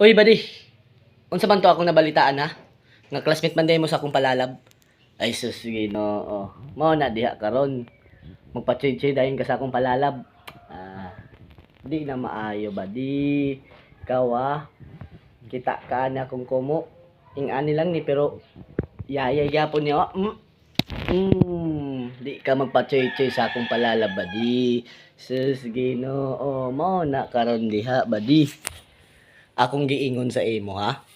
Uy, buddy. Unsa man to akong nabalitaan ha? Nga classmate man din mo sa akong palalab. Ay sus, Ginoo. Mao na diha karon. Magpa-chay dayon ka sa akong palalab. Di na maayo buddy. Ikaw kita ka na akong kumo. Ing-ani lang ni pero yayay gyapon niya. Di ka magpa-chay sa akong palalab buddy. Sus, Ginoo. Mao na karon diha buddy. Akong giingon sa imo ha.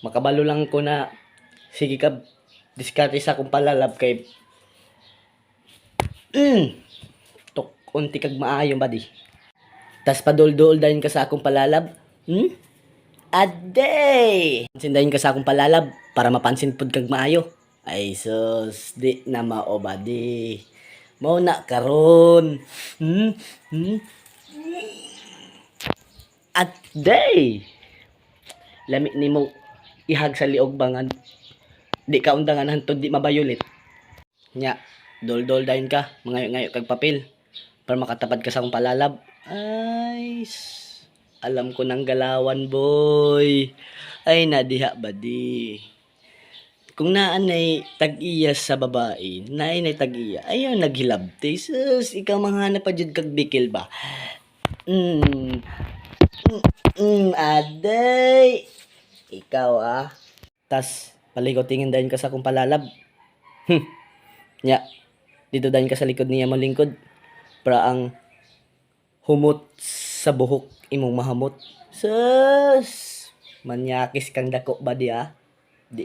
Makabalo lang ko na sige ka diskarte sa akong palalab kay tok unti kag maayo buddy. Tas padol-dol dayon ka sa akong palalab. Aday! Sindahin ka sa akong palalab para mapansin pud kag maayo. Ay sus, di na mao buddy. Mao na karon. At day lami nimo ihag sa liog bangan di ka undangan hantod di mabayulit nya dol-dol dayon ka mangayo-ngayo kag papel para makatapad ka sa akong palalab. Ay alam ko nang galawan boy. Ay nadiha badi kung naan ay tag-iya sa babae naay nay tag-iya ayaw naghilabti sus ikaw manghanap pa jud kag bikil ba. Aday ikaw tas paligo tingin dayon ka sa akong palalab. Nya dito dayon ka sa likod niya mo lingkod para ang humot sa buhok imong mahamot. Sus manyakis kang dako ba di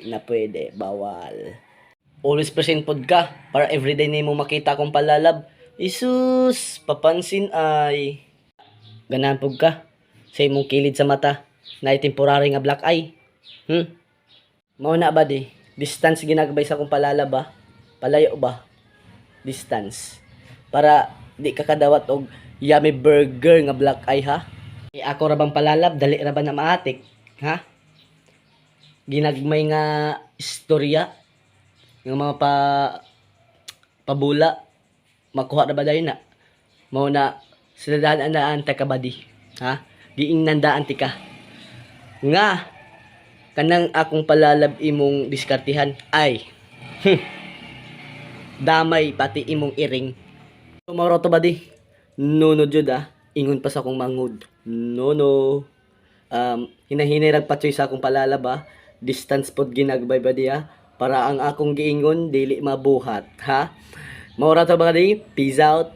na pwede bawal. Always present pod ka para everyday nimo makita akong palalab. Isus papansin ay ganahan pug ka sa imong kilid sa mata na temporary nga black eye. Mao na ba di? Distance ginagabay sa akong palalab ba? Palayo ba? Distance. Para di ka kadawat og yummy burger nga black eye ha? Ako ra bang palalab dali ra ba na maatik? Ha? Ginagmay nga istorya nga mga pabula makuha ra ba dayon na? Mao na sila daan ta ka ba di? Ha? Giing nandaan ti ka. Nga kanang akong palalab imong diskartihan ay damay pati imong iring. Mao to ba di? No jud ingon pa sa akong mangod. No. Hinahinay rag patsoy sa akong palalab distance pod ginagbay ba di para ang akong giingon dili mabuhat ha. Mao ra to ba di? Peace out.